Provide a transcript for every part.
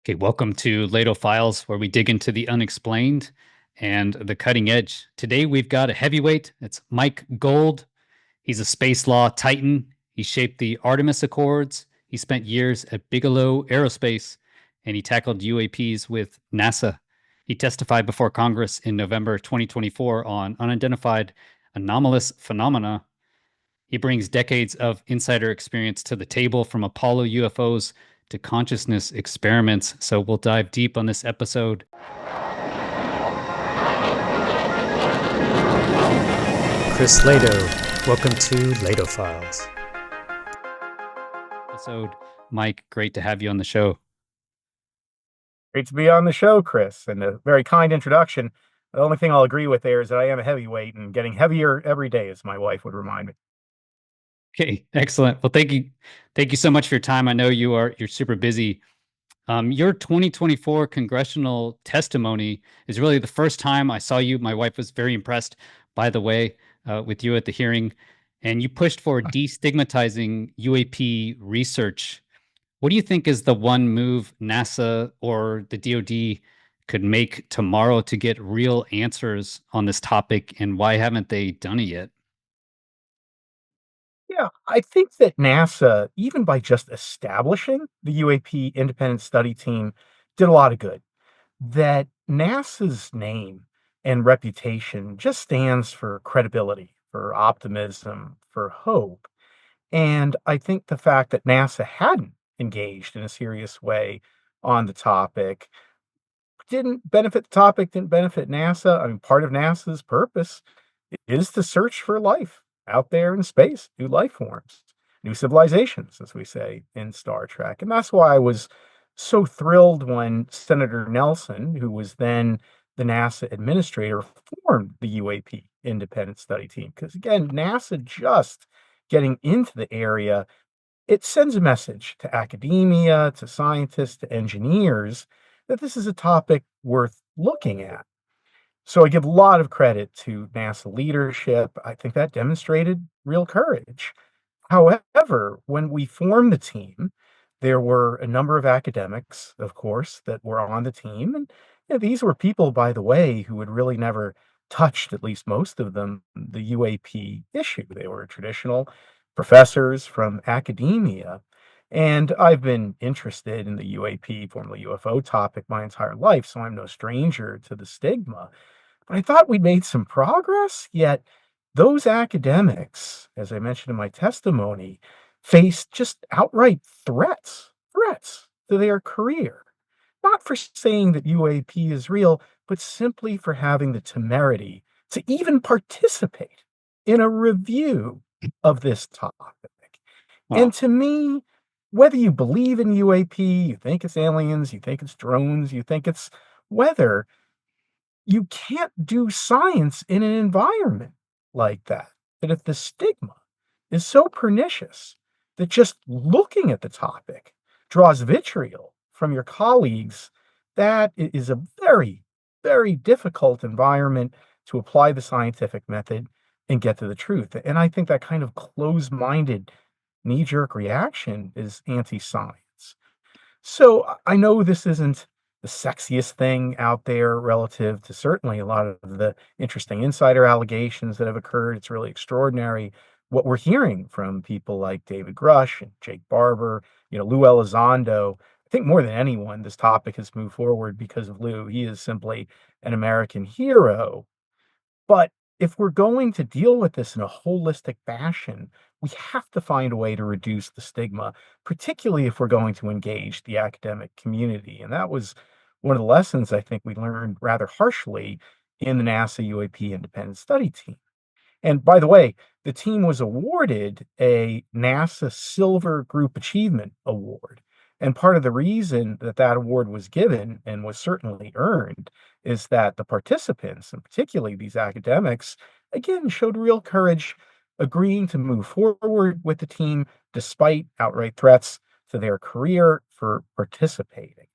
Okay, welcome to Lehto Files, where we dig into the unexplained and the cutting edge. Today, we've got a heavyweight. It's Mike Gold. He's a space law titan. He shaped the Artemis Accords. He spent years at Bigelow Aerospace, and he tackled UAPs with NASA. He testified before Congress in November 2024 on unidentified anomalous phenomena. He brings decades of insider experience to the table, from Apollo UFOs to consciousness experiments. So we'll dive deep on this episode. Chris Lehto, welcome to Lehto Files. Mike, great to have you on the show. Great to be on the show, Chris, and a very kind introduction. The only thing I'll agree with there is that I am a heavyweight and getting heavier every day, as my wife would remind me. Okay, excellent. Well, thank you. Thank you so much for your time. I know you're super busy. Your 2024 congressional testimony is really the first time I saw you. My wife was very impressed, by the way, with you at the hearing, and you pushed for destigmatizing UAP research. What do you think is the one move NASA or the DoD could make tomorrow to get real answers on this topic, and why haven't they done it yet? Yeah, I think that NASA, even by just establishing the UAP independent study team, did a lot of good. That NASA's name and reputation just stands for credibility, for optimism, for hope. And I think the fact that NASA hadn't engaged in a serious way on the topic didn't benefit the topic, didn't benefit NASA. I mean, part of NASA's purpose is to search for life out there in space, new life forms, new civilizations, as we say in Star Trek. And that's why I was so thrilled when Senator Nelson, who was then the NASA administrator, formed the UAP independent study team. Because again, NASA just getting into the area, it sends a message to academia, to scientists, to engineers that this is a topic worth looking at. So I give a lot of credit to NASA leadership. I think that demonstrated real courage. However, when we formed the team, there were a number of academics, of course, that were on the team. And these were people, by the way, who had really never touched, at least most of them, the UAP issue. They were traditional professors from academia. And I've been interested in the UAP, formerly UFO topic, my entire life, so I'm no stranger to the stigma. But I thought we'd made some progress, yet those academics, as I mentioned in my testimony, faced just outright threats to their career. Not for saying that UAP is real, but simply for having the temerity to even participate in a review of this topic. And Wow. to me, whether you believe in UAP, you think it's aliens, you think it's drones, you think it's weather, you can't do science in an environment like that. That if the stigma is so pernicious that just looking at the topic draws vitriol from your colleagues, that is a very, very difficult environment to apply the scientific method and get to the truth. And I think that kind of closed minded knee jerk reaction is anti science. So I know this isn't the sexiest thing out there relative to certainly a lot of the interesting insider allegations that have occurred. It's really extraordinary what we're hearing from people like David Grush and Jake Barber, Lou Elizondo. I think more than anyone, this topic has moved forward because of Lou. He is simply an American hero. But if we're going to deal with this in a holistic fashion, we have to find a way to reduce the stigma, particularly if we're going to engage the academic community. And that was one of the lessons I think we learned rather harshly in the NASA UAP independent study team. And by the way, the team was awarded a NASA Silver Group Achievement Award. And part of the reason that that award was given and was certainly earned is that the participants, and particularly these academics, again, showed real courage, agreeing to move forward with the team despite outright threats to their career for participating.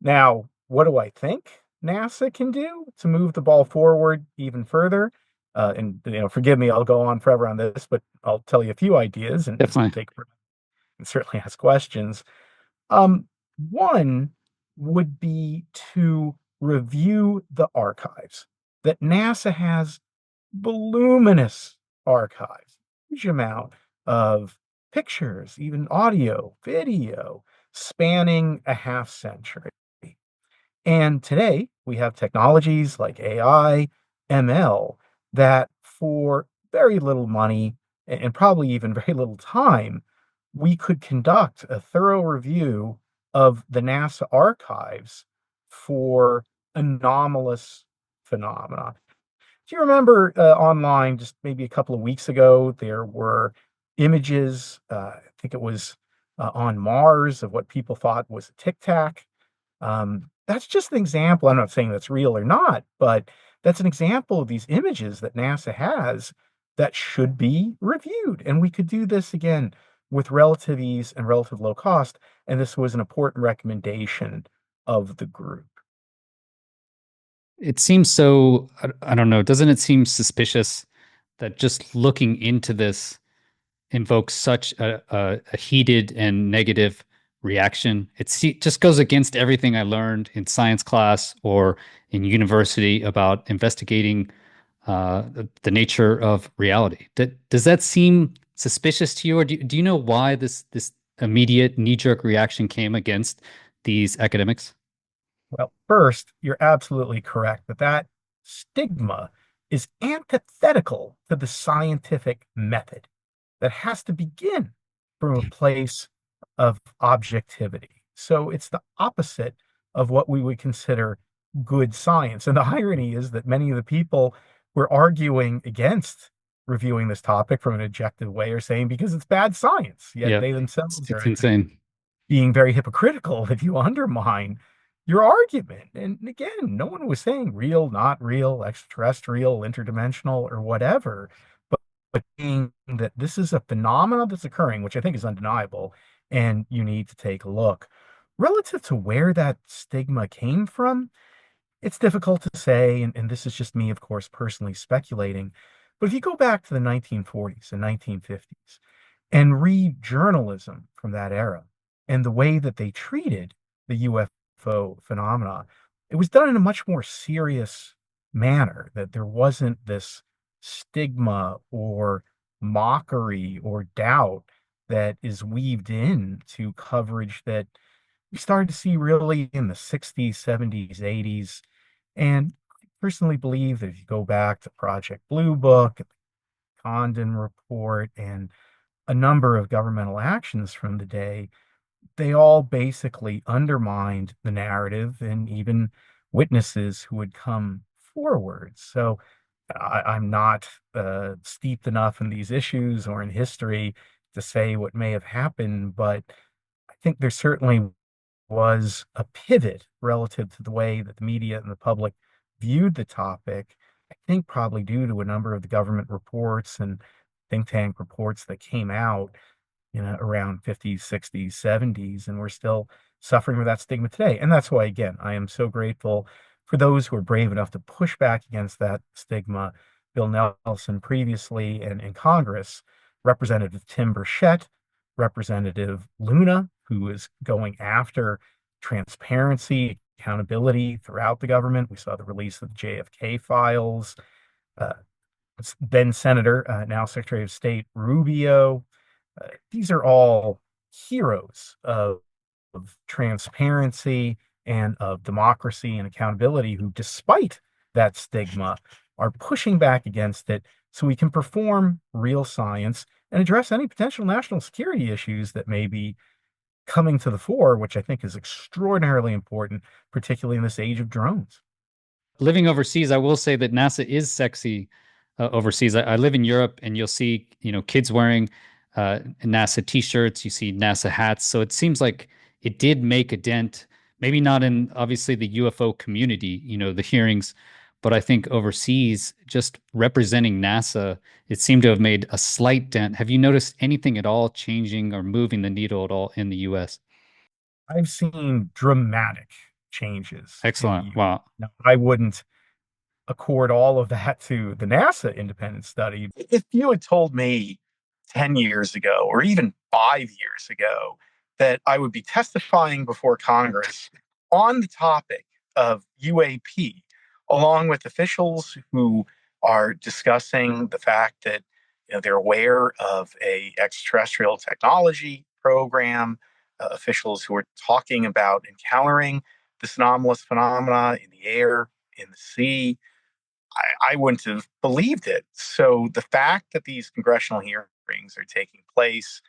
Now, what do I think NASA can do to move the ball forward even further? And forgive me, I'll go on forever on this, but I'll tell you a few ideas and Definitely. take and certainly ask questions. One, would be to review the archives that NASA has voluminous archives, huge amount of pictures, even audio, video, spanning a half century. And today we have technologies like AI, ML, that for very little money and probably even very little time, we could conduct a thorough review of the NASA archives for anomalous phenomena. Do you remember online just maybe a couple of weeks ago, there were images, I think it was on Mars, of what people thought was a tic tac? That's just an example. I'm not saying that's real or not, but that's an example of these images that NASA has that should be reviewed. And we could do this again with relative ease and relative low cost. And this was an important recommendation of the group. It seems so, I don't know, doesn't it seem suspicious that just looking into this invokes such a heated and negative reaction? Just goes against everything I learned in science class or in university about investigating the nature of reality. Does that seem suspicious to you, or do you know why this immediate knee-jerk reaction came against these academics? Well, first, you're absolutely correct that that stigma is antithetical to the scientific method that has to begin from a place of objectivity. So it's the opposite of what we would consider good science. And the irony is that many of the people who are arguing against reviewing this topic from an objective way are saying because it's bad science, yet Yeah, they themselves it's are, I think, insane. being very hypocritical if you undermine your argument. And again, no one was saying real, not real, extraterrestrial, interdimensional, or whatever, but being that this is a phenomenon that's occurring, which I think is undeniable, and you need to take a look. Relative to where that stigma came from, it's difficult to say, and this is just me, of course, personally speculating. But if you go back to the 1940s and 1950s and read journalism from that era and the way that they treated the UFO phenomena, it was done in a much more serious manner, that there wasn't this stigma or mockery or doubt that is weaved into coverage that we started to see really in the 60s, 70s, 80s. And I personally believe that if you go back to Project Blue Book, the Condon Report, and a number of governmental actions from the day, they all basically undermined the narrative and even witnesses who would come forward. So I'm not steeped enough in these issues or in history to say what may have happened, but I think there certainly was a pivot relative to the way that the media and the public viewed the topic. I think probably due to a number of the government reports and think tank reports that came out, around 50s, 60s, 70s, and we're still suffering with that stigma today. And that's why, again, I am so grateful for those who are brave enough to push back against that stigma. Bill Nelson previously in Congress, Representative Tim Burchett, Representative Luna, who is going after transparency, accountability throughout the government. We saw the release of the JFK files. Uh, then Senator, now Secretary of State Rubio. These are all heroes of transparency and of democracy and accountability who, despite that stigma, are pushing back against it so we can perform real science and address any potential national security issues that may be coming to the fore, which I think is extraordinarily important, particularly in this age of drones. Living overseas, I will say that NASA is sexy overseas. I live in Europe, and you'll see, kids wearing NASA t-shirts. You see NASA hats. So it seems like it did make a dent. Maybe not in obviously the UFO community, the hearings, but I think overseas, just representing NASA, it seemed to have made a slight dent. Have you noticed anything at all changing or moving the needle at all in the U.S.? I've seen dramatic changes in the Excellent. U. Wow. Now, I wouldn't accord all of that to the NASA independent study. If you had told me 10 years ago or even 5 years ago that I would be testifying before Congress on the topic of UAP, along with officials who are discussing the fact that they're aware of a extraterrestrial technology program, officials who are talking about encountering this anomalous phenomena in the air, in the sea. I wouldn't have believed it. So the fact that these congressional hearings are taking place,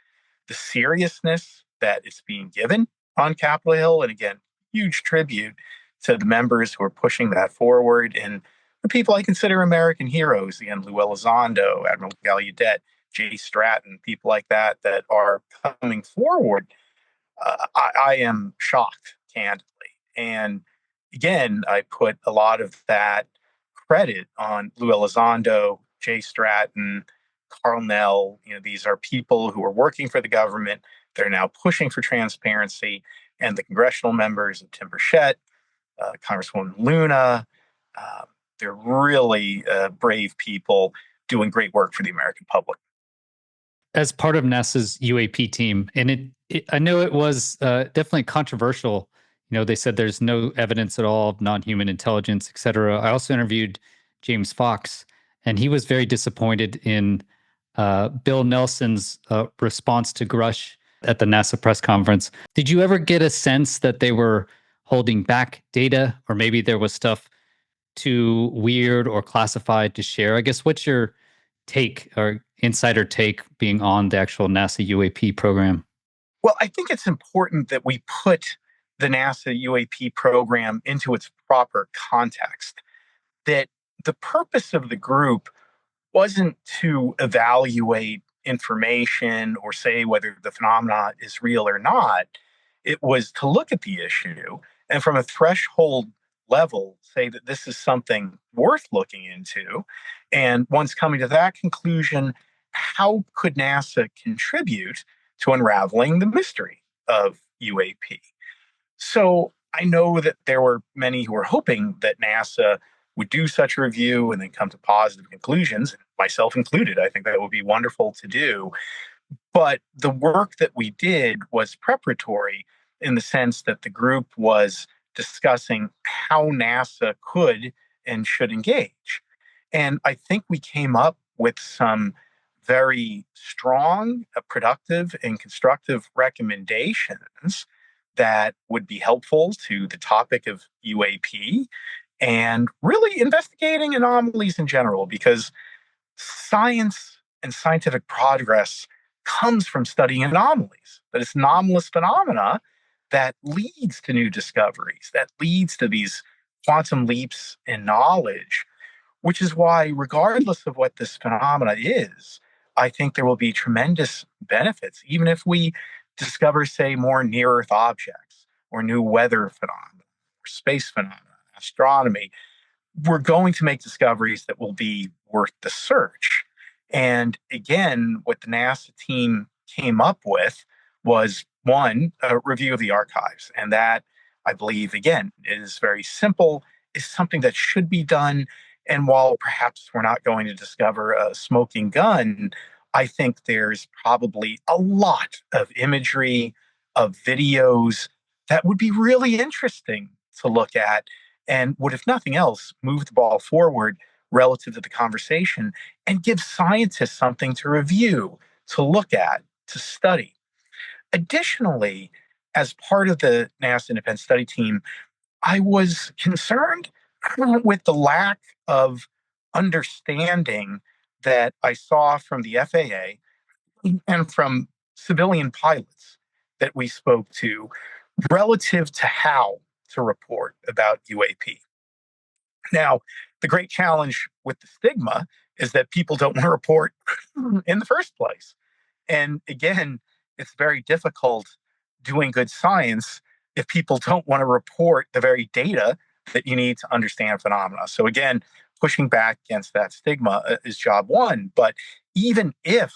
the seriousness that is being given on Capitol Hill, and again, huge tribute to the members who are pushing that forward and the people I consider American heroes, again, Lou Elizondo, Admiral Gallaudet, Jay Stratton, people like that that are coming forward. I am shocked, candidly. And again, I put a lot of that credit on Lou Elizondo, Jay Stratton, Carl Nell. These are people who are working for the government. They're now pushing for transparency. And the congressional members of Tim Burchett, Congresswoman Luna, uh, they're really brave people doing great work for the American public. As part of NASA's UAP team, and I know it was definitely controversial. They said there's no evidence at all of non-human intelligence, et cetera. I also interviewed James Fox, and he was very disappointed in Bill Nelson's response to Grush at the NASA press conference. Did you ever get a sense that they were holding back data, or maybe there was stuff too weird or classified to share? I guess what's your take or insider take being on the actual NASA UAP program? Well, I think it's important that we put the NASA UAP program into its proper context, that the purpose of the group wasn't to evaluate information or say whether the phenomena is real or not. It was to look at the issue and from a threshold level say that this is something worth looking into. And once coming to that conclusion, how could NASA contribute to unraveling the mystery of UAP? So I know that there were many who were hoping that NASA would do such a review and then come to positive conclusions, myself included. I think that would be wonderful to do. But the work that we did was preparatory in the sense that the group was discussing how NASA could and should engage. And I think we came up with some very strong, productive, and constructive recommendations that would be helpful to the topic of UAP and really investigating anomalies in general, because science and scientific progress comes from studying anomalies, that it's anomalous phenomena that leads to new discoveries, that leads to these quantum leaps in knowledge, which is why, regardless of what this phenomena is, I think there will be tremendous benefits, even if we discover, say, more near Earth objects or new weather phenomena or space phenomena, astronomy. We're going to make discoveries that will be worth the search. And again, what the NASA team came up with was one, a review of the archives. And that, I believe, again, is very simple, is something that should be done. And while perhaps we're not going to discover a smoking gun, I think there's probably a lot of imagery, of videos that would be really interesting to look at and would, if nothing else, move the ball forward relative to the conversation and give scientists something to review, to look at, to study. Additionally, as part of the NASA independent study team, I was concerned with the lack of understanding that I saw from the FAA and from civilian pilots that we spoke to relative to how to report about UAP. Now, the great challenge with the stigma is that people don't want to report in the first place. And again, it's very difficult doing good science if people don't want to report the very data that you need to understand phenomena. So again, pushing back against that stigma is job one. But even if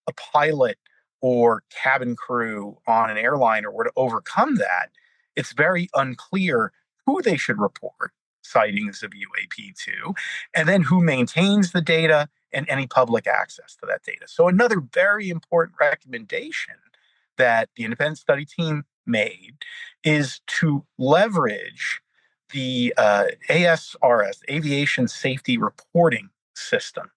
a pilot or cabin crew on an airliner were to overcome that, it's very unclear who they should report sightings of UAP to, and then who maintains the data and any public access to that data. So another very important recommendation that the independent study team made is to leverage the ASRS, Aviation Safety Reporting System,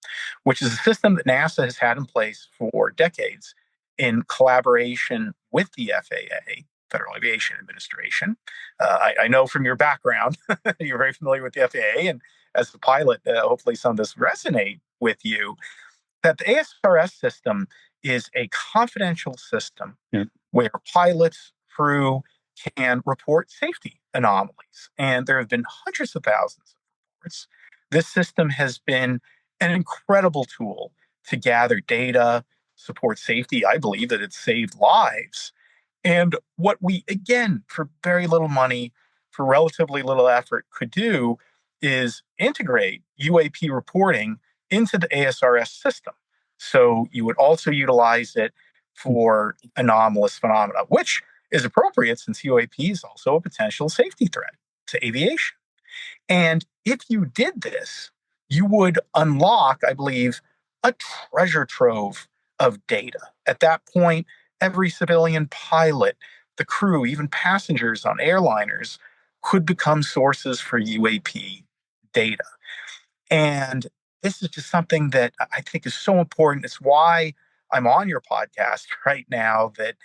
which is a system that NASA has had in place for decades in collaboration with the FAA, Federal Aviation Administration. I know from your background, you're very familiar with the FAA, and as a pilot, hopefully some of this resonate with you, that the ASRS system is a confidential system. Yeah. Where pilots, crew can report safety anomalies. And there have been hundreds of thousands of reports. This system has been an incredible tool to gather data, support safety. I believe that it's saved lives. And what we, again, for very little money, for relatively little effort, could do is integrate UAP reporting into the ASRS system. So you would also utilize it for anomalous phenomena, which is appropriate since UAP is also a potential safety threat to aviation. And if you did this, you would unlock, I believe, a treasure trove of data. At that point, every civilian pilot, the crew, even passengers on airliners could become sources for UAP data. And this is just something that I think is so important. It's why I'm on your podcast right now, that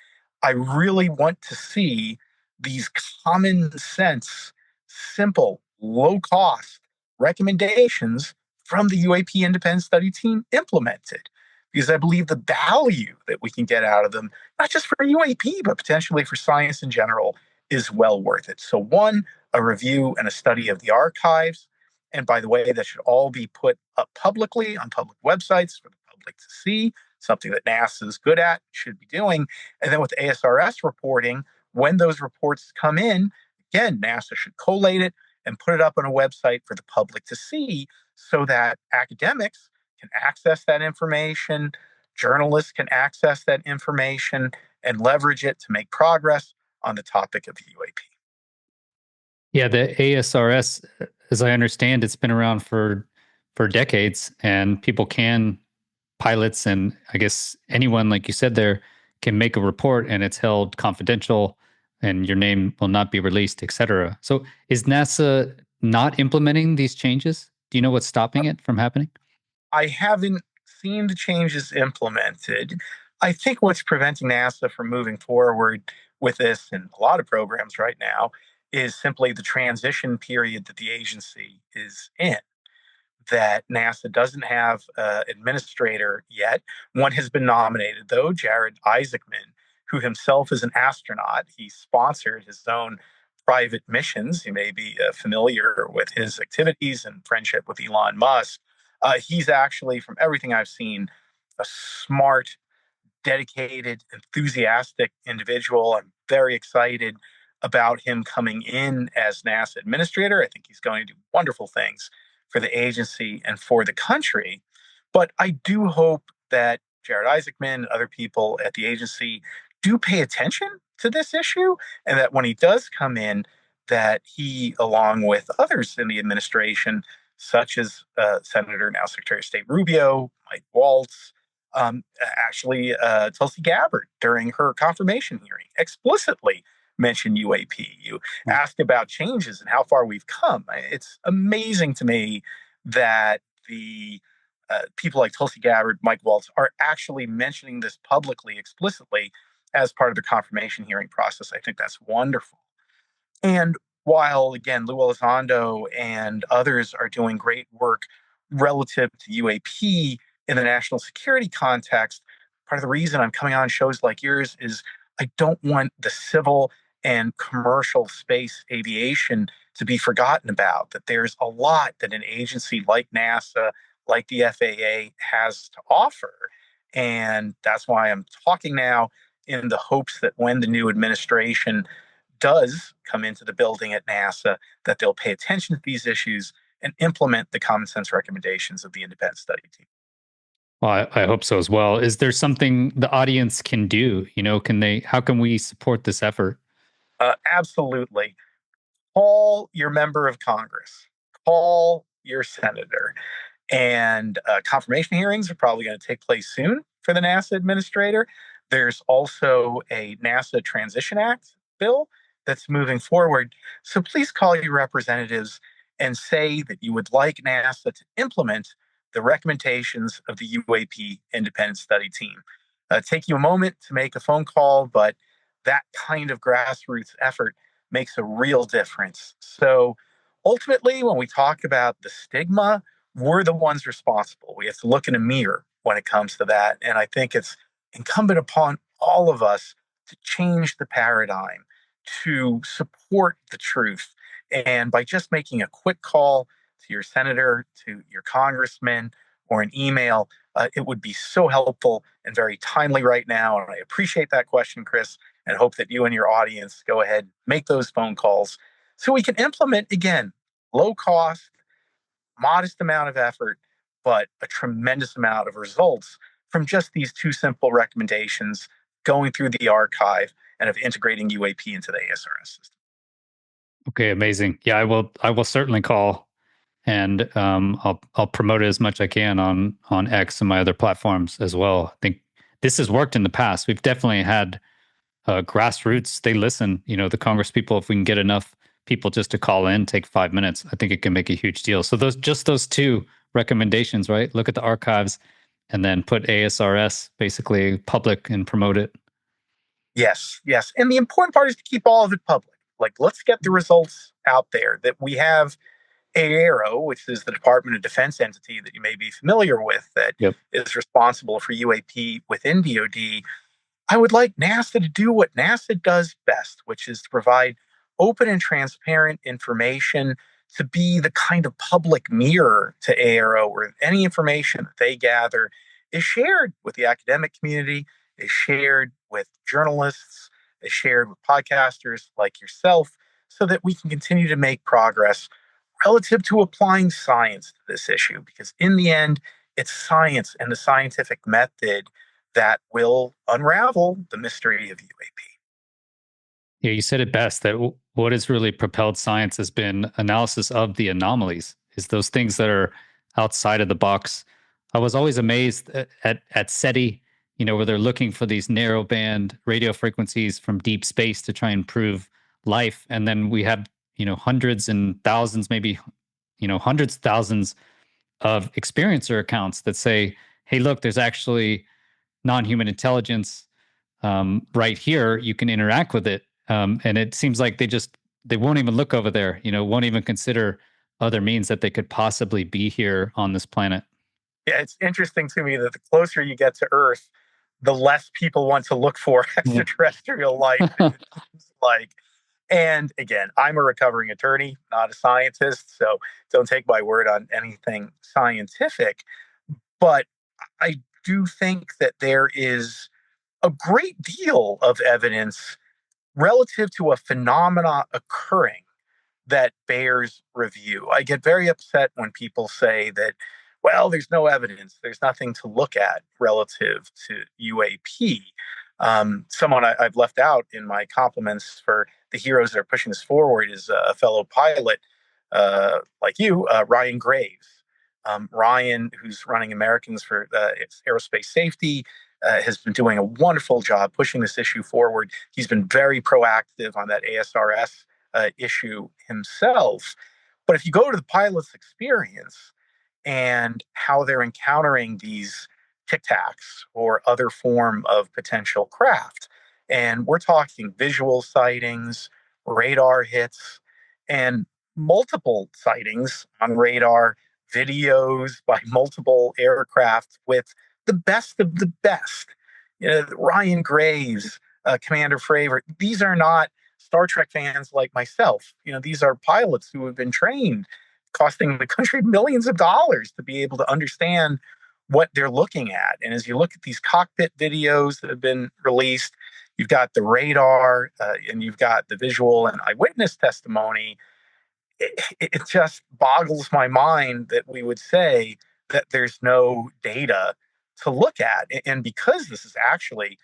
I really want to see these common sense, simple, low cost recommendations from the UAP independent study team implemented. Because I believe the value that we can get out of them, not just for UAP, but potentially for science in general, is well worth it. So, one, a review and a study of the archives. And by the way, that should all be put up publicly on public websites for the public to see, something that NASA is good at, should be doing. And then with ASRS reporting, when those reports come in, again, NASA should collate it and put it up on a website for the public to see so that academics can access that information, journalists can access that information and leverage it to make progress on the topic of UAP. Yeah, the ASRS, as I understand, it's been around for decades, and people can pilots and I guess anyone, like you said, there can make a report, and it's held confidential, and your name will not be released, etc. So, is NASA not implementing these changes? Do you know what's stopping it from happening? I haven't seen the changes implemented. I think what's preventing NASA from moving forward with this and a lot of programs right now is simply the transition period that the agency is in. That NASA doesn't have an administrator yet. One has been nominated, though, Jared Isaacman, who himself is an astronaut. He sponsored his own private missions. You may be familiar with his activities and friendship with Elon Musk. He's actually, from everything I've seen, a smart, dedicated, enthusiastic individual. I'm very excited about him coming in as NASA administrator. I think he's going to do wonderful things for the agency and for the country. But I do hope that Jared Isaacman and other people at the agency do pay attention to this issue, and that when he does come in, that he, along with others in the administration, such as Senator, now Secretary of State Rubio, Mike Waltz, Tulsi Gabbard, during her confirmation hearing, explicitly mentioned UAP. You asked about changes and how far we've come. It's amazing to me that the people like Tulsi Gabbard, Mike Waltz, are actually mentioning this publicly, explicitly, as part of the confirmation hearing process. I think that's wonderful. And while, again, Lou Elizondo and others are doing great work relative to UAP in the national security context, part of the reason I'm coming on shows like yours is I don't want the civil and commercial space aviation to be forgotten about, that there's a lot that an agency like NASA, like the FAA, has to offer. And that's why I'm talking now, in the hopes that when the new administration does come into the building at NASA, that they'll pay attention to these issues and implement the common sense recommendations of the independent study team. Well, I hope so as well. Is there something the audience can do? How can we support this effort? Absolutely. Call your member of Congress, call your senator. And confirmation hearings are probably going to take place soon for the NASA administrator. There's also a NASA Transition Act bill that's moving forward. So please call your representatives and say that you would like NASA to implement the recommendations of the UAP independent study team. Take you a moment to make a phone call, but that kind of grassroots effort makes a real difference. So ultimately, when we talk about the stigma, we're the ones responsible. We have to look in a mirror when it comes to that. And I think it's incumbent upon all of us to change the paradigm, to support the truth. And by just making a quick call to your senator, to your congressman, or an email, it would be so helpful and very timely right now. And I appreciate that question, Chris, and hope that you and your audience go ahead, make those phone calls so we can implement, again, low cost, modest amount of effort, but a tremendous amount of results from just these two simple recommendations going through the archive and of integrating UAP into the ASRS system. Okay, amazing. Yeah, I will certainly call, and I'll promote it as much I can on X and my other platforms as well. I think this has worked in the past. We've definitely had grassroots. They listen. The Congress people. If we can get enough people just to call in, take 5 minutes, I think it can make a huge deal. So those two recommendations, right? Look at the archives, and then put ASRS basically public and promote it. Yes, yes. And the important part is to keep all of it public. Like, let's get the results out there that we have AARO, which is the Department of Defense entity that you may be familiar with, that Yep. is responsible for UAP within DoD. I would like NASA to do what NASA does best, which is to provide open and transparent information, to be the kind of public mirror to AARO where any information that they gather is shared with the academic community, is shared with journalists, is shared with podcasters like yourself, so that we can continue to make progress relative to applying science to this issue. Because in the end, it's science and the scientific method that will unravel the mystery of UAP. Yeah, you said it best that what has really propelled science has been analysis of the anomalies, is those things that are outside of the box. I was always amazed at SETI, where they're looking for these narrow band radio frequencies from deep space to try and prove life. And then we have, hundreds and thousands, maybe, hundreds of thousands of experiencer accounts that say, hey, look, there's actually non-human intelligence right here. You can interact with it, and it seems like they won't even look over there. Won't even consider other means that they could possibly be here on this planet. Yeah, it's interesting to me that the closer you get to Earth, the less people want to look for Yeah. extraterrestrial life. It seems like, and again, I'm a recovering attorney, not a scientist, so don't take my word on anything scientific. But I do think that there is a great deal of evidence relative to a phenomena occurring that bears review. I get very upset when people say that, well, there's no evidence, there's nothing to look at relative to UAP. Someone I've left out in my compliments for the heroes that are pushing this forward is a fellow pilot like you, Ryan Graves. Ryan, who's running Americans for Aerospace Safety, has been doing a wonderful job pushing this issue forward. He's been very proactive on that ASRS issue himself. But if you go to the pilot's experience and how they're encountering these tic tacs or other form of potential craft, and we're talking visual sightings, radar hits, and multiple sightings on radar, videos by multiple aircraft with the best of the best. Ryan Graves, Commander Fravor, these are not Star Trek fans like myself. These are pilots who have been trained, costing the country millions of dollars to be able to understand what they're looking at. And as you look at these cockpit videos that have been released, you've got the radar and you've got the visual and eyewitness testimony. It just boggles my mind that we would say that there's no data to look at. And because this is actually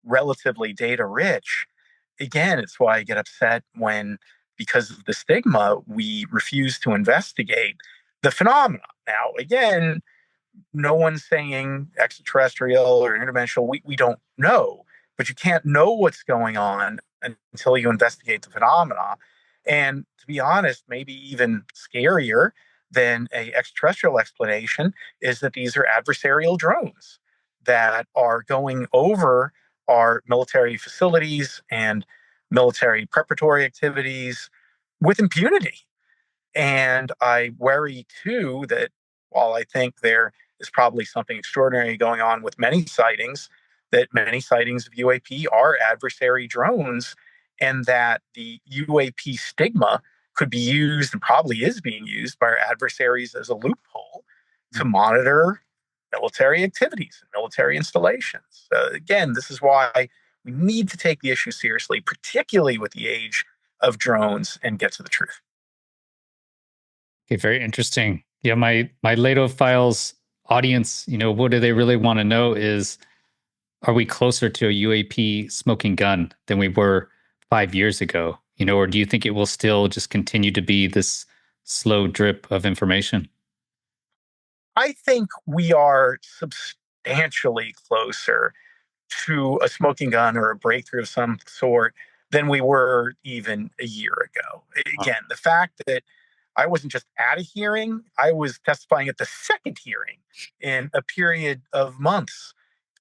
relatively data rich, again, it's why I get upset when, because of the stigma, we refuse to investigate the phenomena. Now, again, no one's saying extraterrestrial or interdimensional. We don't know, but you can't know what's going on until you investigate the phenomena. And to be honest, maybe even scarier than a extraterrestrial explanation is that these are adversarial drones that are going over our military facilities and military preparatory activities with impunity. And I worry too that while I think there is probably something extraordinary going on with many sightings, that many sightings of UAP are adversary drones, and that the UAP stigma could be used and probably is being used by our adversaries as a loophole to monitor military activities and military installations. Again, this is why we need to take the issue seriously, particularly with the age of drones, and get to the truth. Okay, very interesting. Yeah, my Lehto files audience, what do they really want to know is, are we closer to a UAP smoking gun than we were 5 years ago? Or do you think it will still just continue to be this slow drip of information? I think we are substantially closer to a smoking gun or a breakthrough of some sort than we were even a year ago. Wow. Again, the fact that I wasn't just at a hearing, I was testifying at the second hearing in a period of months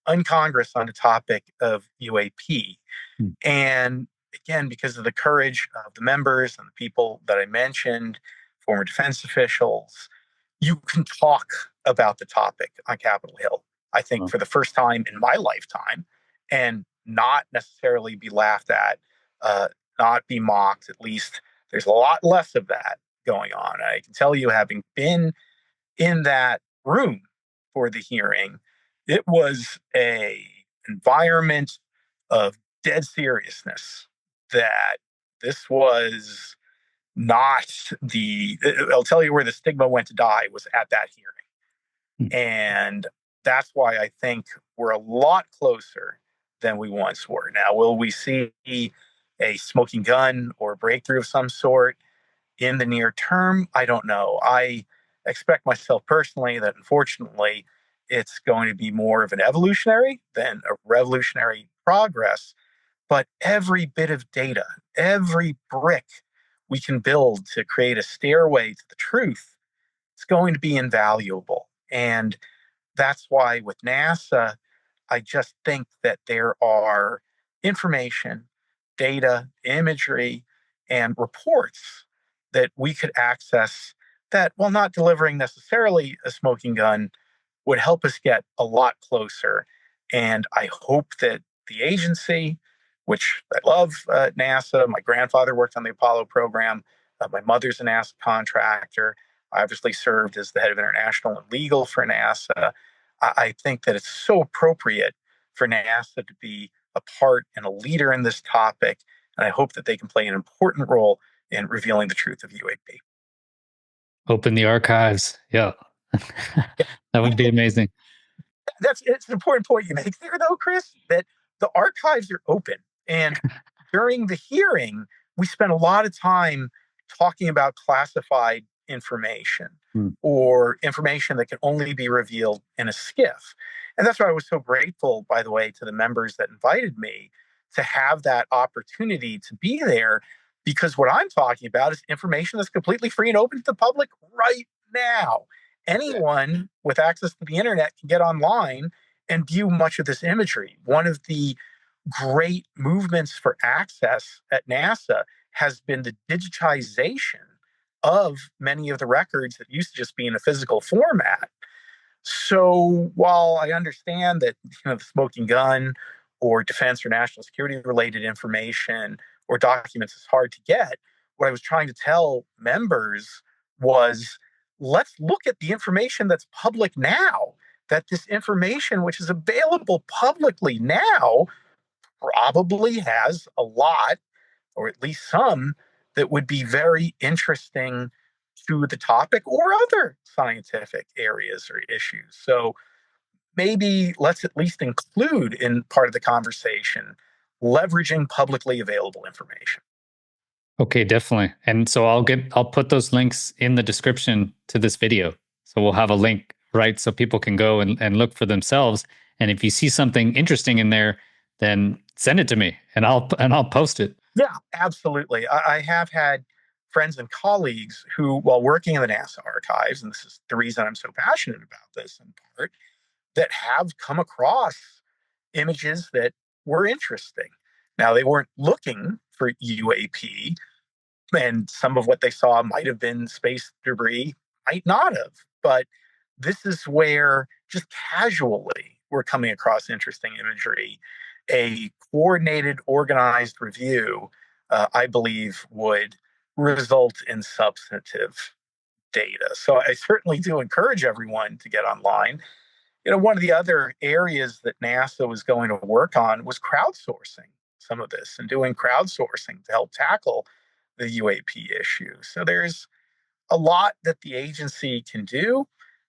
in Congress on the topic of UAP. Hmm. And again, because of the courage of the members and the people that I mentioned, former defense officials, you can talk about the topic on Capitol Hill, I think, Wow. for the first time in my lifetime, and not necessarily be laughed at, uh, not be mocked. At least there's a lot less of that going on. I can tell you, having been in that room for the hearing, it was a environment of dead seriousness that this was not the I'll tell you where the stigma went to die was at that hearing. Hmm. And that's why I think we're a lot closer than we once were. Now, will we see a smoking gun or a breakthrough of some sort in the near term? I don't know. I expect myself personally that unfortunately it's going to be more of an evolutionary than a revolutionary progress. But every bit of data, every brick we can build to create a stairway to the truth, it's going to be invaluable. And that's why with NASA, I just think that there are information, data, imagery, and reports that we could access that, while not delivering necessarily a smoking gun, would help us get a lot closer. And I hope that the agency, which I love, NASA, my grandfather worked on the Apollo program, my mother's a NASA contractor. I obviously served as the head of international and legal for NASA. I think that it's so appropriate for NASA to be a part and a leader in this topic. And I hope that they can play an important role in revealing the truth of UAP. Open the archives. Yeah. That would be amazing. That's it's an important point you make there, though, Chris, that the archives are open. And during the hearing, we spent a lot of time talking about classified information Hmm. or information that can only be revealed in a skiff. And that's why I was so grateful, by the way, to the members that invited me to have that opportunity to be there, because what I'm talking about is information that's completely free and open to the public right now. Anyone with access to the internet can get online and view much of this imagery. One of the great movements for access at NASA has been the digitization of many of the records that used to just be in a physical format. So while I understand that the smoking gun or defense or national security related information or documents is hard to get, what I was trying to tell members was, let's look at the information that's public now. That this information, which is available publicly now, probably has a lot, or at least some, that would be very interesting to the topic or other scientific areas or issues. So maybe let's at least include in part of the conversation leveraging publicly available information. Okay, definitely. And so I'll put those links in the description to this video. So we'll have a link, right? So people can go and look for themselves. And if you see something interesting in there, then send it to me and I'll post it. Yeah, absolutely. I have had friends and colleagues who, while working in the NASA archives, and this is the reason I'm so passionate about this in part, that have come across images that were interesting. Now, they weren't looking for UAP, and some of what they saw might have been space debris, might not have. But this is where just casually we're coming across interesting imagery. A coordinated, organized review, I believe, would result in substantive data. So I certainly do encourage everyone to get online. One of the other areas that NASA was going to work on was crowdsourcing some of this and doing crowdsourcing to help tackle the UAP issue. So there's a lot that the agency can do.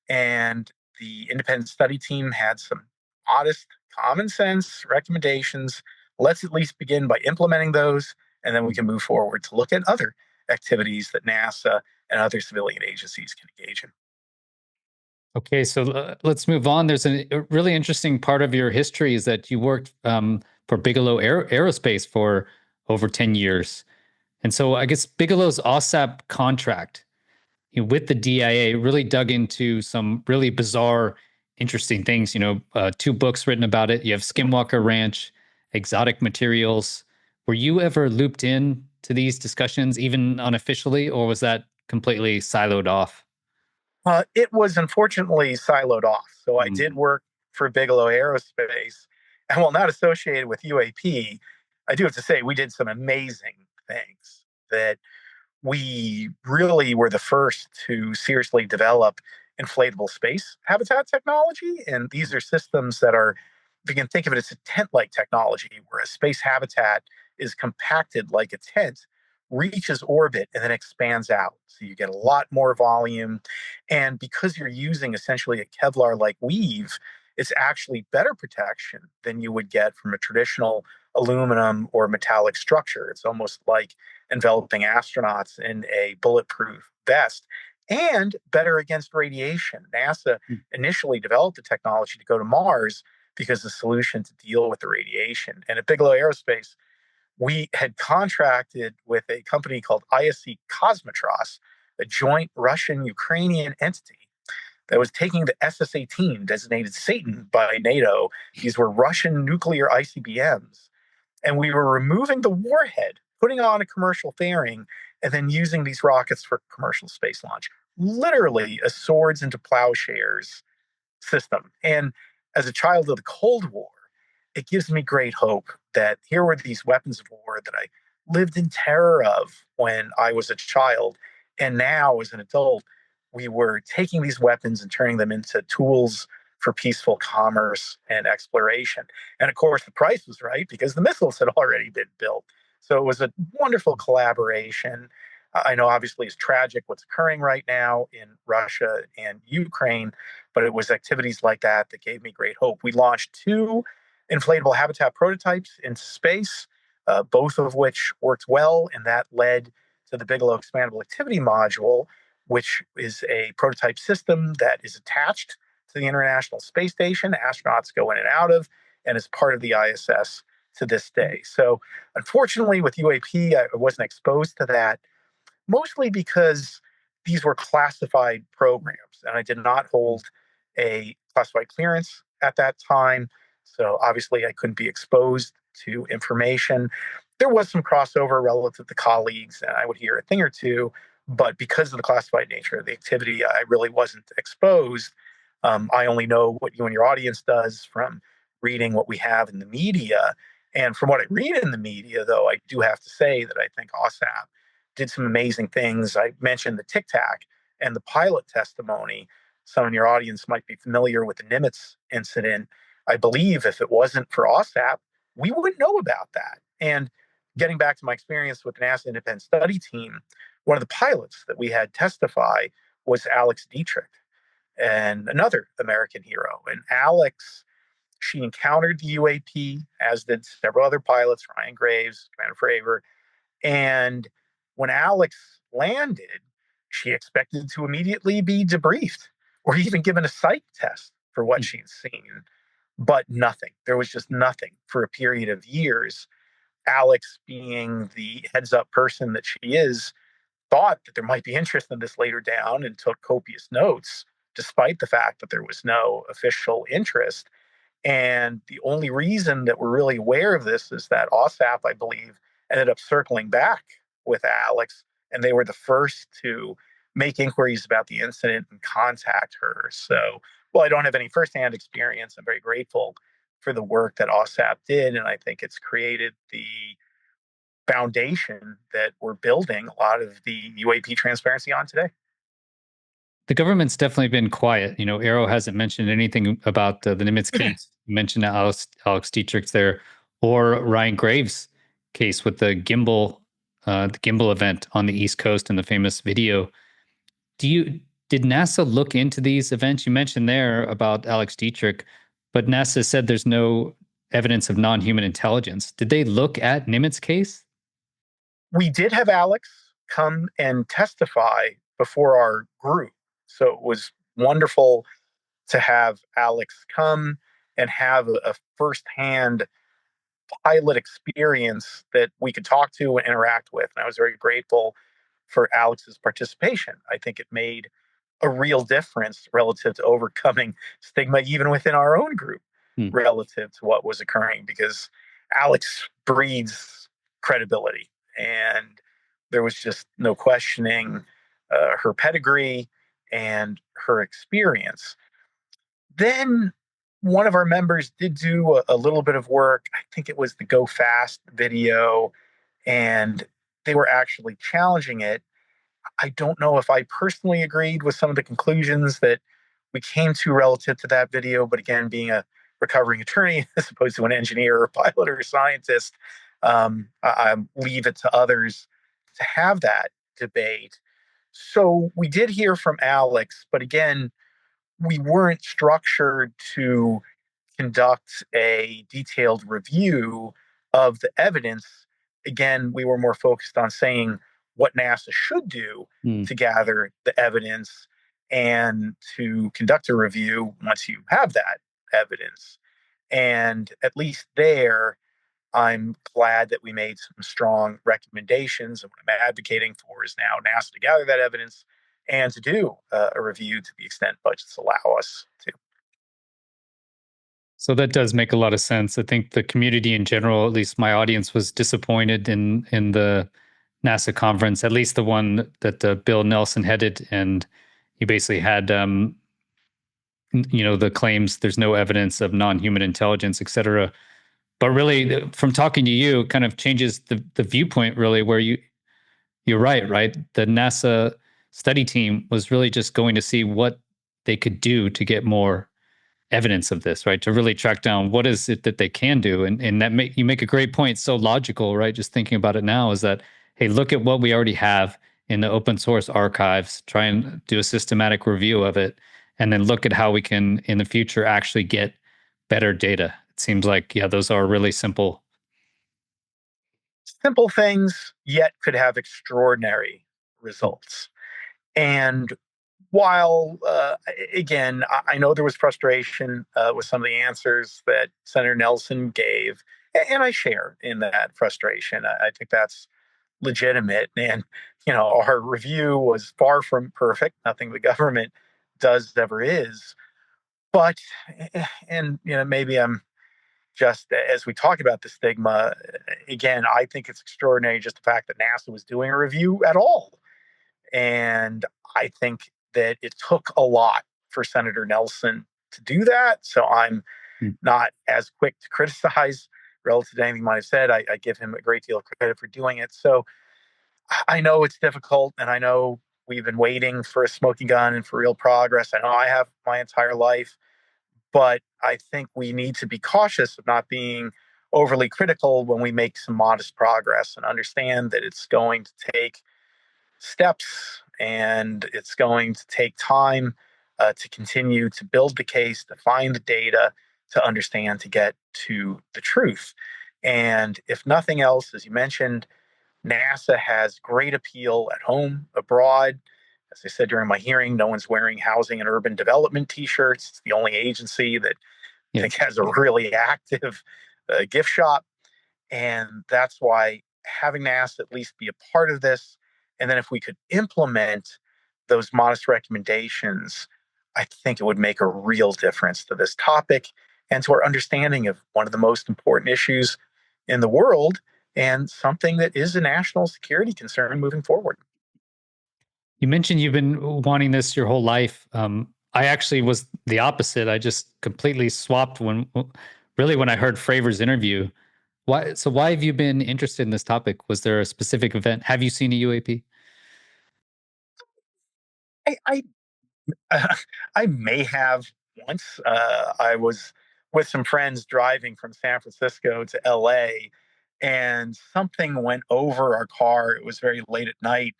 And the independent study team had some modest, common sense recommendations. Let's at least begin by implementing those, and then we can move forward to look at other activities that NASA and other civilian agencies can engage in. Okay, so let's move on. There's a really interesting part of your history is that you worked for Aerospace for over 10 years. And so I guess Bigelow's OSAP contract with the DIA really dug into some really bizarre, interesting things. Two books written about it. You have Skinwalker Ranch, Exotic Materials. Were you ever looped in to these discussions, even unofficially, or was that completely siloed off? It was unfortunately siloed off. So I did Mm. work for Bigelow Aerospace. And while not associated with UAP, I do have to say we did some amazing things that we really were the first to seriously develop inflatable space habitat technology. And these are systems that are, if you can think of it as a tent like technology, where a space habitat is compacted like a tent, reaches orbit, and then expands out. So you get a lot more volume. And because you're using essentially a Kevlar like weave, it's actually better protection than you would get from a traditional aluminum or metallic structure. It's almost like enveloping astronauts in a bulletproof vest and better against radiation. NASA initially developed the technology to go to Mars because the solution to deal with the radiation. And at Bigelow Aerospace, we had contracted with a company called ISC Kosmotros, a joint Russian Ukrainian entity that was taking the SS-18, designated Satan by NATO. These were Russian nuclear ICBMs, and we were removing the warhead, putting on a commercial fairing, and then using these rockets for commercial space launch. Literally a swords into plowshares system. And as a child of the Cold War, it gives me great hope that here were these weapons of war that I lived in terror of when I was a child. And now, as an adult, we were taking these weapons and turning them into tools for peaceful commerce and exploration. And of course, the price was right because the missiles had already been built. So it was a wonderful collaboration. I know obviously it's tragic what's occurring right now in Russia and Ukraine, but it was activities like that that gave me great hope. We launched two inflatable habitat prototypes into space, both of which worked well, and that led to the Bigelow Expandable Activity Module, which is a prototype system that is attached to the International Space Station. Astronauts go in and out of, and is part of the ISS to this day. So, unfortunately, with UAP, I wasn't exposed to that mostly because these were classified programs and I did not hold a classified clearance at that time. So obviously I couldn't be exposed to information. There was some crossover relative to colleagues and I would hear a thing or two, but because of the classified nature of the activity, I really wasn't exposed. I only know what you and your audience does from reading what we have in the media. And from what I read in the media, though, I do have to say that I think OSAP did some amazing things. I mentioned the Tic Tac and the pilot testimony. Some in your audience might be familiar with the Nimitz incident. I believe if it wasn't for OSAP, we wouldn't know about that. And getting back to my experience with the NASA Independent Study Team, one of the pilots that we had testify was Alex Dietrich, and another American hero. And Alex, she encountered the UAP, as did several other pilots, Ryan Graves, Commander Fravor, and when Alex landed, she expected to immediately be debriefed or even given a psych test for what she'd seen. but nothing. There was just nothing for a period of years. Alex, being the heads up person that she is, thought that there might be interest in this later down and took copious notes, despite the fact that there was no official interest. And the only reason that we're really aware of this is that OSAP, I believe, ended up circling back with Alex, and they were the first to make inquiries about the incident and contact her. So, well, I don't have any firsthand experience. I'm very grateful for the work that OSAP did, and I think it's created the foundation that we're building a lot of the UAP transparency on today. The government's definitely been quiet. Arrow hasn't mentioned anything about the Nimitz case. You mentioned Alex Dietrich's there, or Ryan Graves' case with the gimbal event on the East Coast and the famous video. Did NASA look into these events? You mentioned there about Alex Dietrich, but NASA said there's no evidence of non-human intelligence. Did they look at Nimitz case? We did have Alex come and testify before our group. So it was wonderful to have Alex come and have a firsthand pilot experience that we could talk to and interact with. And I was very grateful for Alex's participation. I think it made a real difference relative to overcoming stigma, even within our own group, Hmm. relative to what was occurring, because Alex breeds credibility. And there was just no questioning her pedigree and her experience. Then one of our members did do a little bit of work. I think it was the Go Fast video, and they were actually challenging it. I don't know if I personally agreed with some of the conclusions that we came to relative to that video, but again, being a recovering attorney as opposed to an engineer or pilot or scientist, I leave it to others to have that debate. So we did hear from Alex, but again, we weren't structured to conduct a detailed review of the evidence. Again, we were more focused on saying what NASA should do Hmm. to gather the evidence and to conduct a review once you have that evidence. And at least there, I'm glad that we made some strong recommendations. And what I'm advocating for is now NASA to gather that evidence and to do a review to the extent budgets allow us to. So that does make a lot of sense. I think the community in general, at least my audience, was disappointed in the NASA conference, at least the one that Bill Nelson headed, and he basically had the claims there's no evidence of non-human intelligence, et cetera. But really, from talking to you, it kind of changes the viewpoint. Really, where you're right. The NASA study team was really just going to see what they could do to get more evidence of this, right? To really track down what is it that they can do, and you make a great point. It's so logical, right? Just thinking about it now is that, hey, look at what we already have in the open source archives. Try and do a systematic review of it, and then look at how we can in the future actually get better data. It seems like, yeah, those are really simple. Simple things, yet could have extraordinary results. And while, again, I know there was frustration with some of the answers that Senator Nelson gave, and I share in that frustration. I think that's legitimate. And, our review was far from perfect. Nothing the government does ever is. But, and, maybe I'm just as we talk about the stigma, again, I think it's extraordinary just the fact that NASA was doing a review at all. And I think that it took a lot for Senator Nelson to do that. So I'm Hmm. not as quick to criticize relative to anything he might have said. I give him a great deal of credit for doing it. So I know it's difficult, and I know we've been waiting for a smoking gun and for real progress. I know I have my entire life, but I think we need to be cautious of not being overly critical when we make some modest progress and understand that it's going to take steps and it's going to take time to continue to build the case, to find the data, to understand, to get to the truth. And if nothing else, as you mentioned, NASA has great appeal at home, abroad. As I said during my hearing, no one's wearing housing and urban development t shirts. It's the only agency that I Yeah. think has a really active gift shop. And that's why having NASA at least be a part of this, and then if we could implement those modest recommendations, I think it would make a real difference to this topic and to our understanding of one of the most important issues in the world and something that is a national security concern moving forward. You mentioned you've been wanting this your whole life. I actually was the opposite. I just completely swapped really, when I heard Fravor's interview. Why? So, why have you been interested in this topic? Was there a specific event? Have you seen a UAP? I I may have once. I was with some friends driving from San Francisco to LA, and something went over our car. It was very late at night,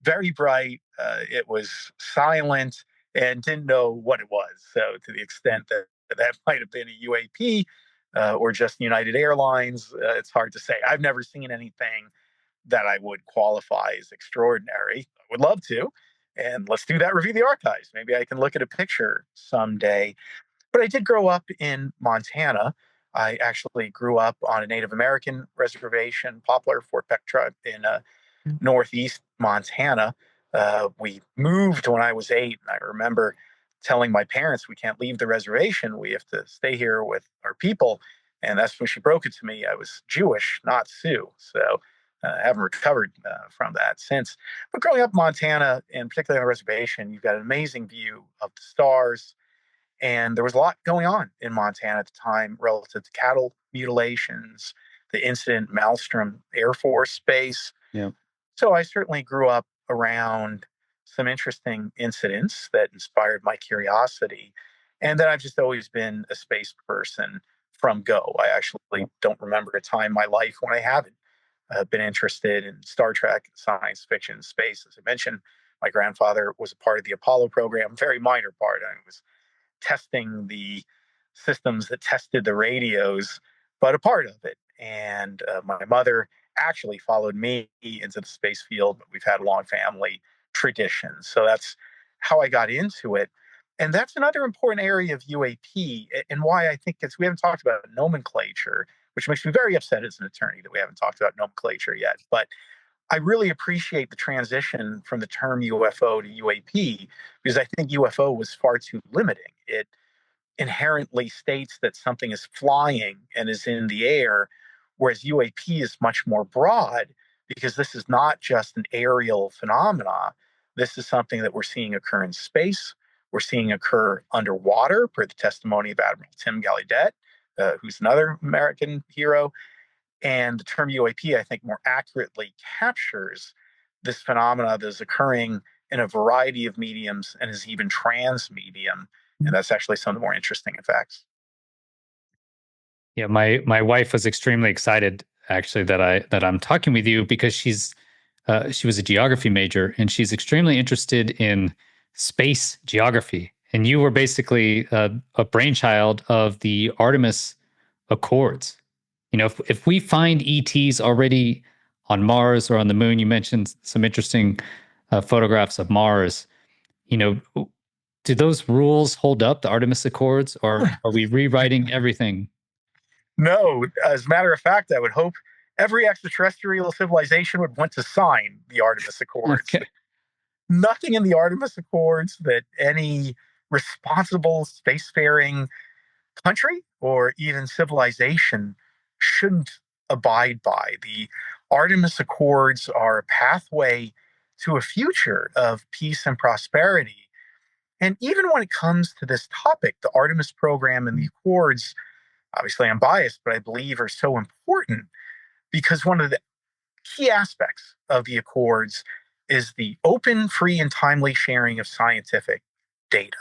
very bright. It was silent, and didn't know what it was. So, to the extent that that might have been a UAP or just United Airlines, it's hard to say. I've never seen anything that I would qualify as extraordinary. I would love to. And let's do that, review the archives. Maybe I can look at a picture someday. But I did grow up in Montana. I actually grew up on a Native American reservation, Poplar, Fort Peck Tribe in northeast Montana. We moved when I was 8. And I remember telling my parents, we can't leave the reservation. We have to stay here with our people. And that's when she broke it to me. I was Jewish, not Sioux. So I haven't recovered from that since. But growing up in Montana, and particularly on the reservation, you've got an amazing view of the stars. And there was a lot going on in Montana at the time relative to cattle mutilations, the incident Maelstrom Air Force Base. Yeah. So I certainly grew up around some interesting incidents that inspired my curiosity. And then I've just always been a space person from go. I actually don't remember a time in my life when I haven't been interested in Star Trek, science fiction, space. As I mentioned, my grandfather was a part of the Apollo program, very minor part. I was testing the systems that tested the radios, but a part of it. And my mother actually followed me into the space field, but we've had a long family tradition. So that's how I got into it. And that's another important area of UAP and why I think we haven't talked about nomenclature, which makes me very upset as an attorney that we haven't talked about nomenclature yet. But I really appreciate the transition from the term UFO to UAP because I think UFO was far too limiting. It inherently states that something is flying and is in the air, whereas UAP is much more broad because this is not just an aerial phenomena. This is something that we're seeing occur in space. We're seeing occur underwater, per the testimony of Admiral Tim Gallaudet, who's another American hero. And the term UAP, I think, more accurately captures this phenomena that is occurring in a variety of mediums and is even transmedium. And that's actually some of the more interesting effects. Yeah, my wife was extremely excited actually that I'm talking with you because she was a geography major and she's extremely interested in space geography. And you were basically a brainchild of the Artemis Accords. You know, if we find ETs already on Mars or on the moon, you mentioned some interesting photographs of Mars. You know, do those rules hold up, the Artemis Accords, or are we rewriting everything? No, as a matter of fact, I would hope every extraterrestrial civilization would want to sign the Artemis Accords. Okay. Nothing in the Artemis Accords that any responsible spacefaring country or even civilization shouldn't abide by. The Artemis Accords are a pathway to a future of peace and prosperity. And even when it comes to this topic, the Artemis program and the Accords, obviously I'm biased, but I believe are so important because one of the key aspects of the Accords is the open, free, and timely sharing of scientific data.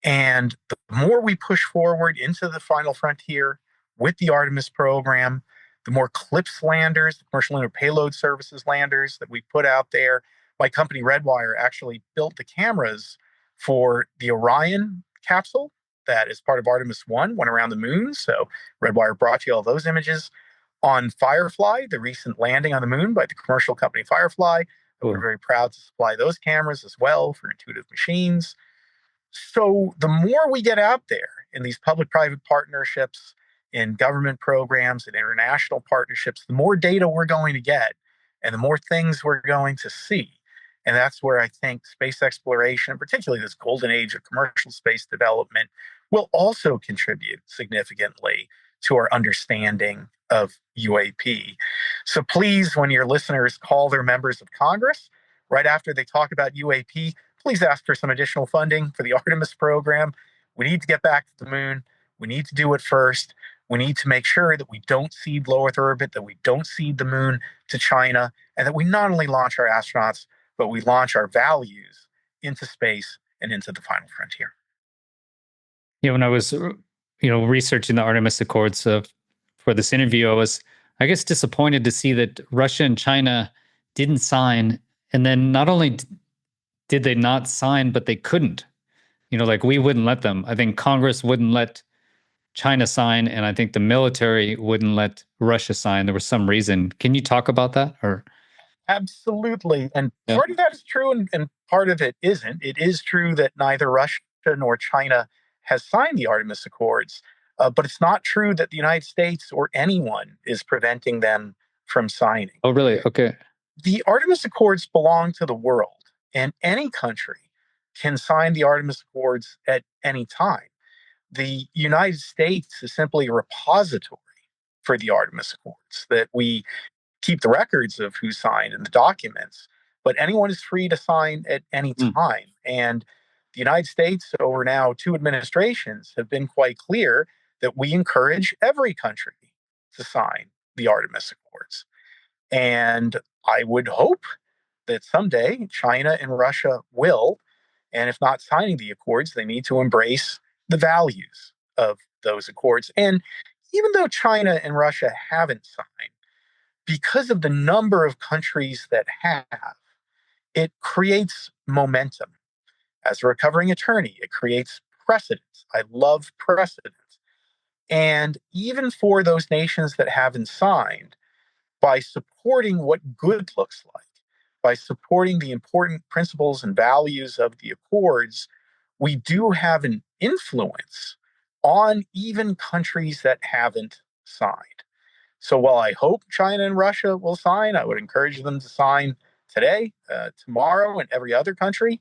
And the more we push forward into the final frontier with the Artemis program, the more CLIPS landers, the Commercial Lunar Payload Services landers that we put out there. My company Redwire actually built the cameras for the Orion capsule that is part of Artemis 1, went around the moon. So Redwire brought you all those images. On Firefly, the recent landing on the moon by the commercial company Firefly, we're Cool. very proud to supply those cameras as well for Intuitive Machines. So the more we get out there in these public-private partnerships, in government programs and international partnerships, the more data we're going to get and the more things we're going to see. And that's where I think space exploration, particularly this golden age of commercial space development, will also contribute significantly to our understanding of UAP. So please, when your listeners call their members of Congress, right after they talk about UAP, please ask for some additional funding for the Artemis program. We need to get back to the moon. We need to do it first. We need to make sure that we don't cede low Earth orbit, that we don't cede the moon to China, and that we not only launch our astronauts, but we launch our values into space and into the final frontier. Yeah, when I was, researching the Artemis Accords for this interview, I was, I guess, disappointed to see that Russia and China didn't sign, and then not only did they not sign, but they couldn't. Like we wouldn't let them. I think Congress wouldn't let China sign, and I think the military wouldn't let Russia sign. There was some reason. Can you talk about that? Or Absolutely. And yeah, part of that is true, and part of it isn't. It is true that neither Russia nor China has signed the Artemis Accords, but it's not true that the United States or anyone is preventing them from signing. oh really? Okay. The Artemis Accords belong to the world, and any country can sign the Artemis Accords at any time. The United States is simply a repository for the Artemis Accords, that we keep the records of who signed and the documents, but anyone is free to sign at any Mm. time. And the United States, over now 2 administrations, have been quite clear that we encourage every country to sign the Artemis Accords. And I would hope that someday China and Russia will. And if not signing the accords, they need to embrace the values of those accords. And even though China and Russia haven't signed, because of the number of countries that have, it creates momentum. As a recovering attorney, it creates precedent. I love precedent. And even for those nations that haven't signed, by supporting what good looks like, by supporting the important principles and values of the Accords, we do have an influence on even countries that haven't signed. So while I hope China and Russia will sign, I would encourage them to sign today, tomorrow, and every other country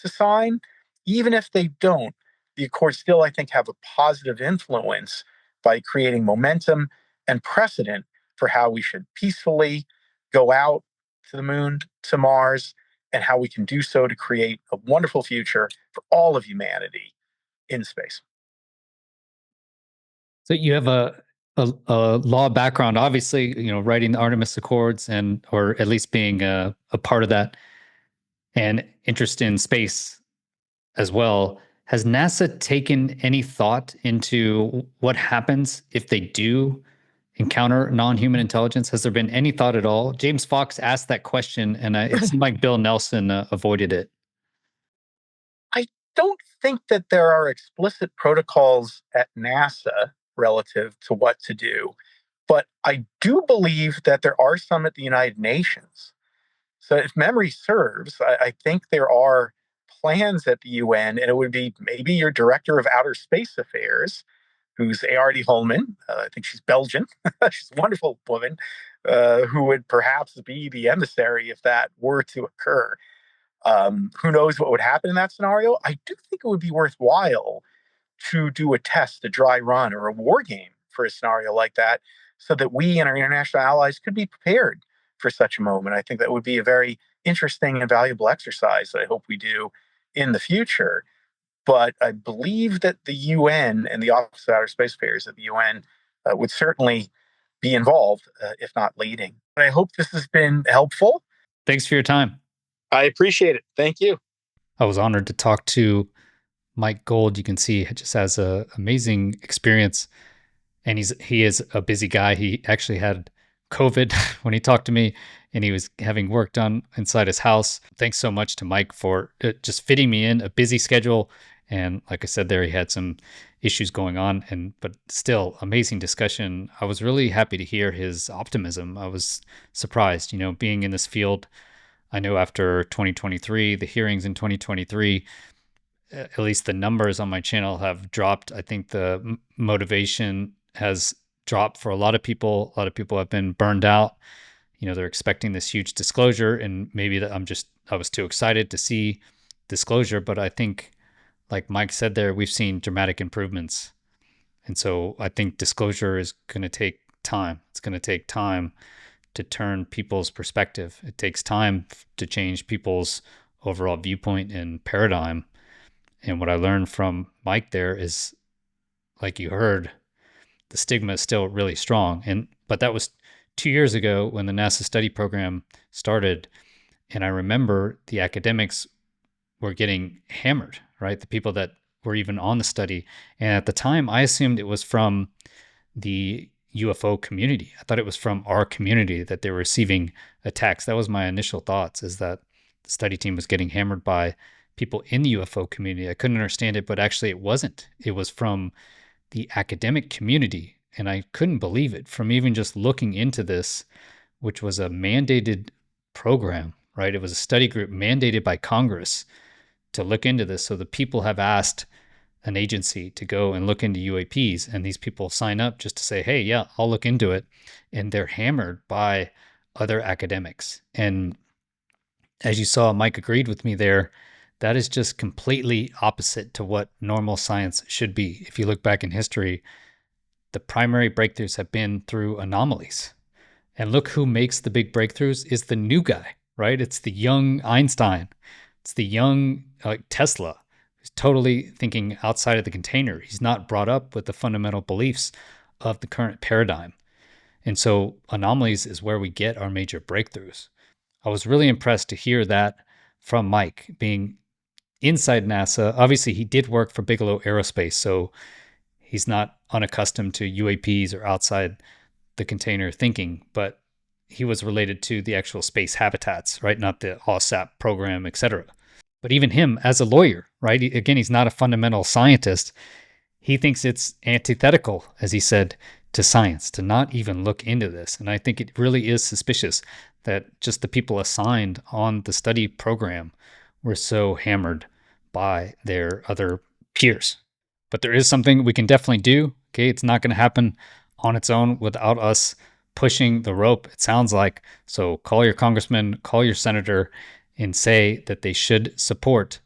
to sign. Even if they don't, the Accords still, I think, have a positive influence by creating momentum and precedent for how we should peacefully go out to the moon, to Mars, and how we can do so to create a wonderful future for all of humanity in space. So you have a law background, obviously, writing the Artemis Accords and or at least being a part of that, and interest in space as well. Has NASA taken any thought into what happens if they do encounter non-human intelligence? Has there been any thought at all? James Fox asked that question, and it seemed like Bill Nelson avoided it. I don't think that there are explicit protocols at NASA relative to what to do, but I do believe that there are some at the United Nations. So, if memory serves, I think there are plans at the UN, and it would be maybe your director of outer space affairs, who's Aarti Holman. I think she's Belgian. She's a wonderful woman who would perhaps be the emissary if that were to occur. Who knows what would happen in that scenario? I do think it would be worthwhile to do a test, a dry run, or a war game for a scenario like that, so that we and our international allies could be prepared for such a moment. I think that would be a very interesting and valuable exercise that I hope we do in the future. But I believe that the UN and the Office of Outer Space Affairs at the UN would certainly be involved, if not leading. But I hope this has been helpful. Thanks for your time. I appreciate it. Thank you. I was honored to talk to Mike Gold. You can see he just has an amazing experience, and he is a busy guy. He actually had COVID when he talked to me, and he was having work done inside his house. Thanks so much to Mike for just fitting me in a busy schedule. And like I said, there he had some issues going on, but still amazing discussion. I was really happy to hear his optimism. I was surprised, being in this field. I know after 2023, the hearings in 2023, at least the numbers on my channel have dropped. I think the motivation has dropped for a lot of people. A lot of people have been burned out. They're expecting this huge disclosure, and maybe that I was too excited to see disclosure. But I think, like Mike said there, we've seen dramatic improvements. And so I think disclosure is going to take time. It's going to take time to turn people's perspective. It takes time to change people's overall viewpoint and paradigm. And what I learned from Mike there is, like you heard, the stigma is still really strong. But that was 2 years ago when the NASA study program started. And I remember the academics were getting hammered, right? The people that were even on the study. And at the time, I assumed it was from the UFO community. I thought it was from our community that they were receiving attacks. That was my initial thoughts, is that the study team was getting hammered by people in the UFO community. I couldn't understand it, but actually it wasn't. It was from the academic community. And I couldn't believe it from even just looking into this, which was a mandated program, right? It was a study group mandated by Congress to look into this. So the people have asked an agency to go and look into UAPs, and these people sign up just to say, hey, yeah, I'll look into it. And they're hammered by other academics. And as you saw, Mike agreed with me there. That is just completely opposite to what normal science should be. If you look back in history, the primary breakthroughs have been through anomalies. And look who makes the big breakthroughs is the new guy, right? It's the young Einstein. It's the young Tesla, who's totally thinking outside of the container. He's not brought up with the fundamental beliefs of the current paradigm. And so anomalies is where we get our major breakthroughs. I was really impressed to hear that from Mike, being inside NASA. Obviously, he did work for Bigelow Aerospace, so he's not unaccustomed to UAPs or outside the container thinking, but he was related to the actual space habitats, right? Not the OSAP program, etc. But even him as a lawyer, right? Again, he's not a fundamental scientist. He thinks it's antithetical, as he said, to science, to not even look into this. And I think it really is suspicious that just the people assigned on the study program were so hammered by their other peers. But there is something we can definitely do. Okay, it's not going to happen on its own without us pushing the rope, it sounds like. So call your congressman, call your senator, and say that they should support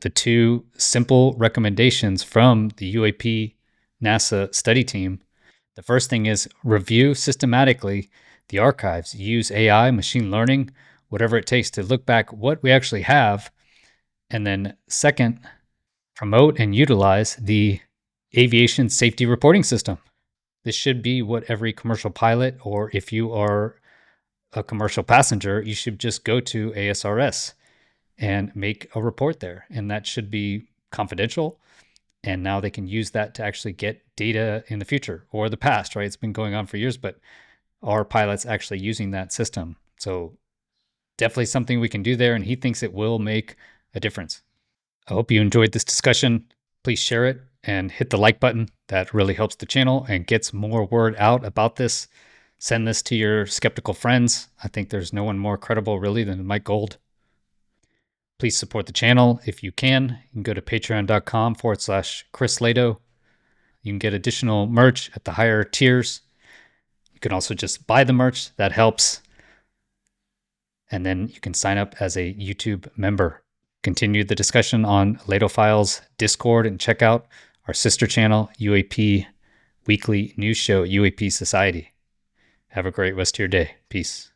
the two simple recommendations from the UAP NASA study team. The first thing is review systematically the archives, use AI, machine learning, whatever it takes to look back what we actually have. And then second, promote and utilize the aviation safety reporting system. This should be what every commercial pilot, or if you are a commercial passenger, you should just go to ASRS and make a report there. And that should be confidential. And now they can use that to actually get data in the future or the past, right? It's been going on for years, but our pilots actually using that system. So definitely something we can do there. And he thinks it will make a difference. I hope you enjoyed this discussion. Please share it and hit the like button. That really helps the channel and gets more word out about this. Send this to your skeptical friends. I think there's no one more credible really than Mike Gold. Please support the channel if you can. You can go to patreon.com/Chris Lehto. You can get additional merch at the higher tiers. You can also just buy the merch. That helps. And then you can sign up as a YouTube member. Continue the discussion on Lehto Files Discord and check out our sister channel, UAP Weekly News Show, UAP Society. Have a great rest of your day. Peace.